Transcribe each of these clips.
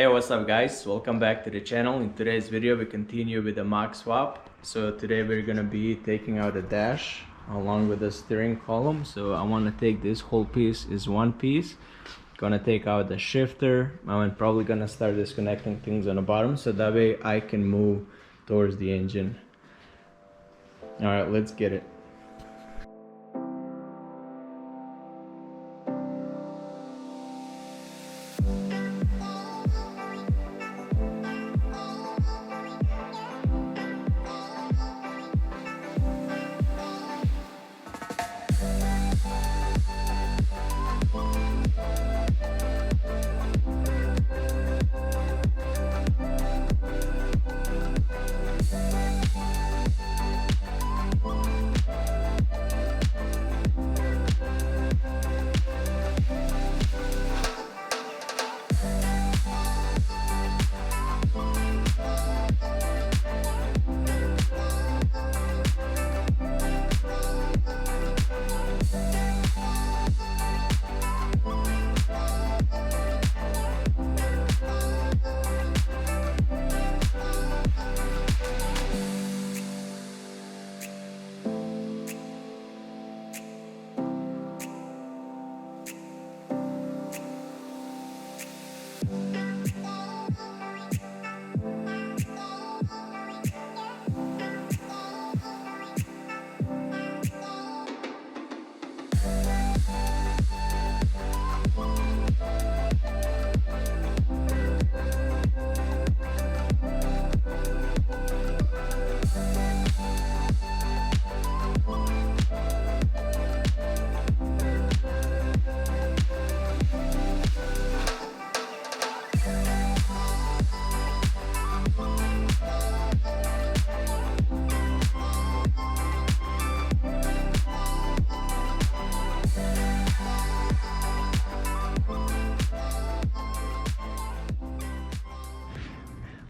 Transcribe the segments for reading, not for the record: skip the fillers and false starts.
Hey, what's up guys, welcome back to the channel. In today's video we continue with the Mach swap. So today we're gonna be taking out the dash along with the steering column. So I want to take this whole piece is one piece, gonna take out the shifter. I'm probably gonna start disconnecting things on the bottom so that way I can move towards the engine. All right, let's get it.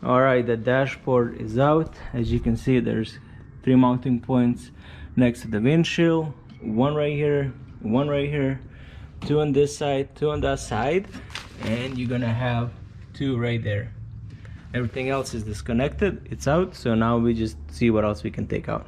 Alright, the dashboard is out. As you can see, there's 3 mounting points next to the windshield. One right here, 2 on this side, 2 on that side, and you're gonna have 2 right there. Everything else is disconnected, it's out, so now we just see what else we can take out.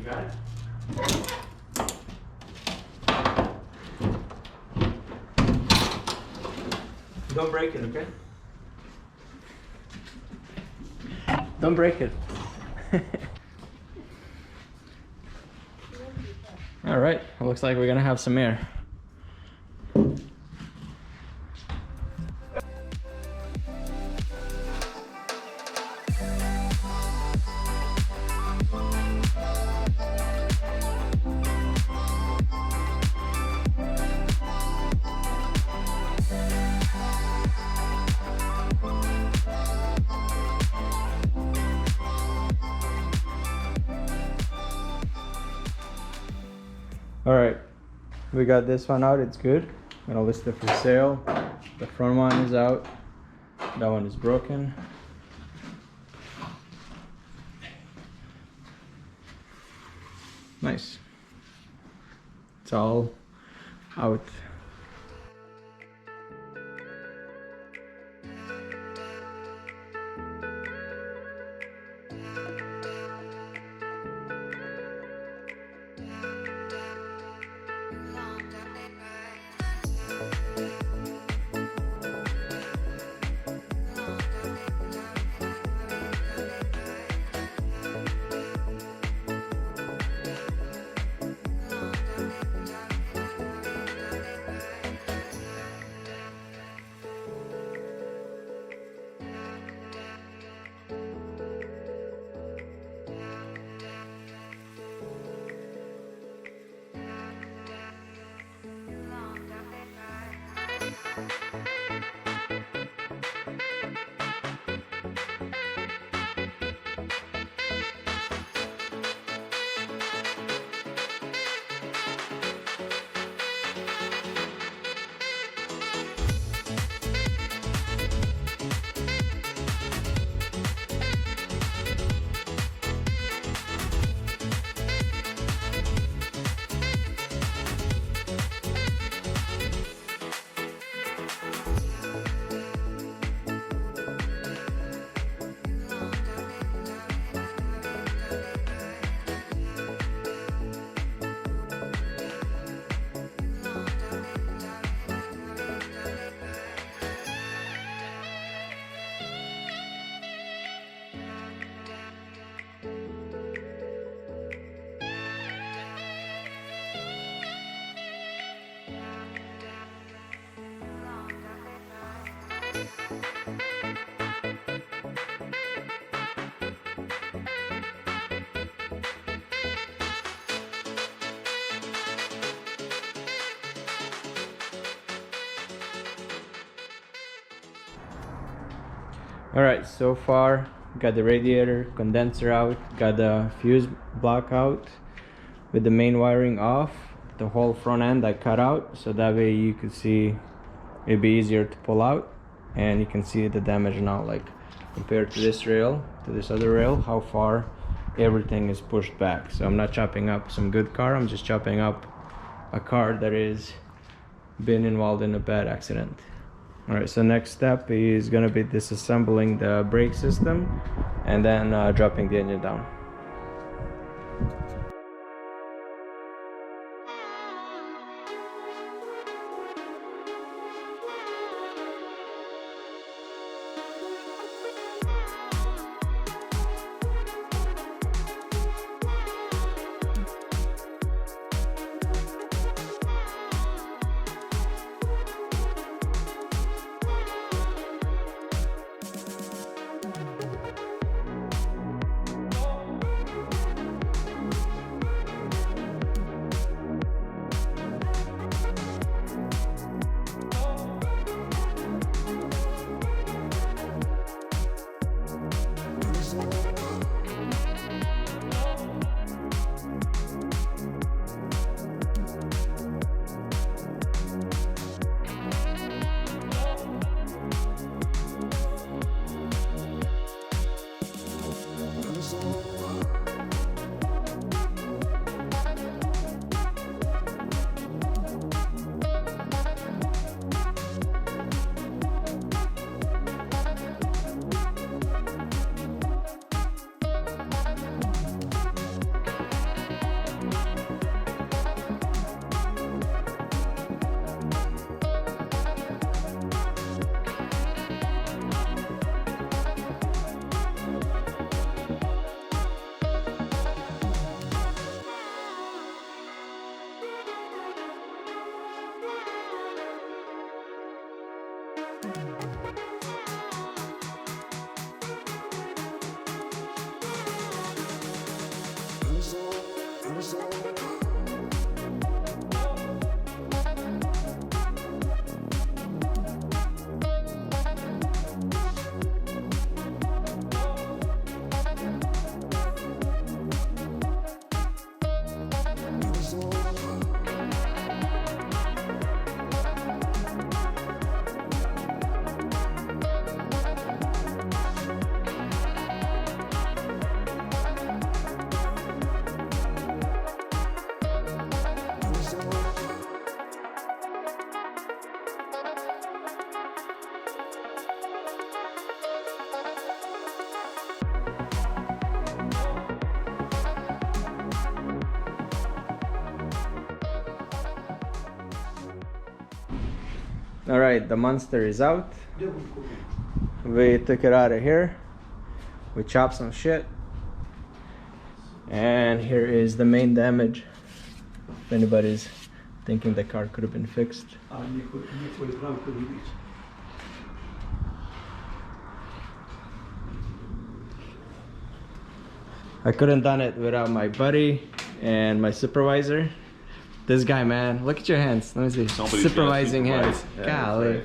Got it? Don't break it, okay? Don't break it. All right, it looks like we're gonna have some air. All right, we got this one out. It's good. I'm gonna list it for sale. The front one is out. That one is broken. Nice. It's all out. Alright, so far got the radiator condenser out, got the fuse block out with the main wiring off. The whole front end I cut out so that way you could see it'd be easier to pull out, and you can see the damage now, like compared to this rail to this other rail, how far everything is pushed back. So I'm not chopping up some good car, I'm just chopping up a car that is been involved in a bad accident. Alright, so next step is gonna be disassembling the brake system and then dropping the engine down. All right, the monster is out. We took it out of here. We chopped some shit. And here is the main damage. If anybody's thinking the car could have been fixed. I couldn't done it without my buddy and my supervisor. This guy, man, look at your hands. Let me see. Supervising hands. Yeah, golly. Right.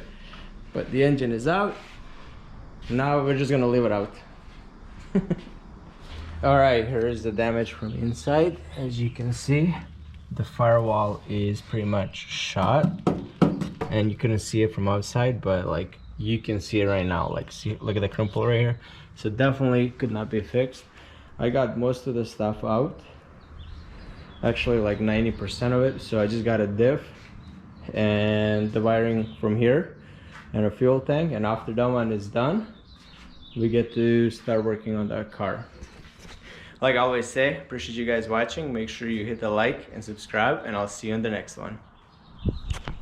But the engine is out. Now we're just gonna leave it out. All right, here is the damage from inside. As you can see, the firewall is pretty much shot, and you couldn't see it from outside, but like you can see it right now. Like, see, look at the crumple right here. So definitely could not be fixed. I got most of the stuff out. Actually like 90% of it. So I just got a diff and the wiring from here and a fuel tank, and after that one is done, we get to start working on that car. Like I always say, appreciate you guys watching. Make sure you hit the like and subscribe, and I'll see you in the next one.